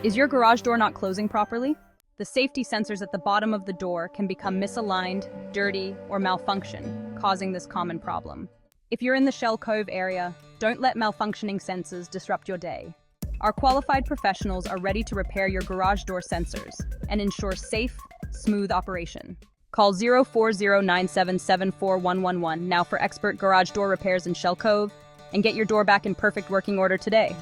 Is your garage door not closing properly? The safety sensors at the bottom of the door can become misaligned, dirty, or malfunction, causing this common problem. If you're in the Shell Cove area, don't let malfunctioning sensors disrupt your day. Our qualified professionals are ready to repair your garage door sensors and ensure safe, smooth operation. Call 04097741111 now for expert garage door repairs in Shell Cove and get your door back in perfect working order today.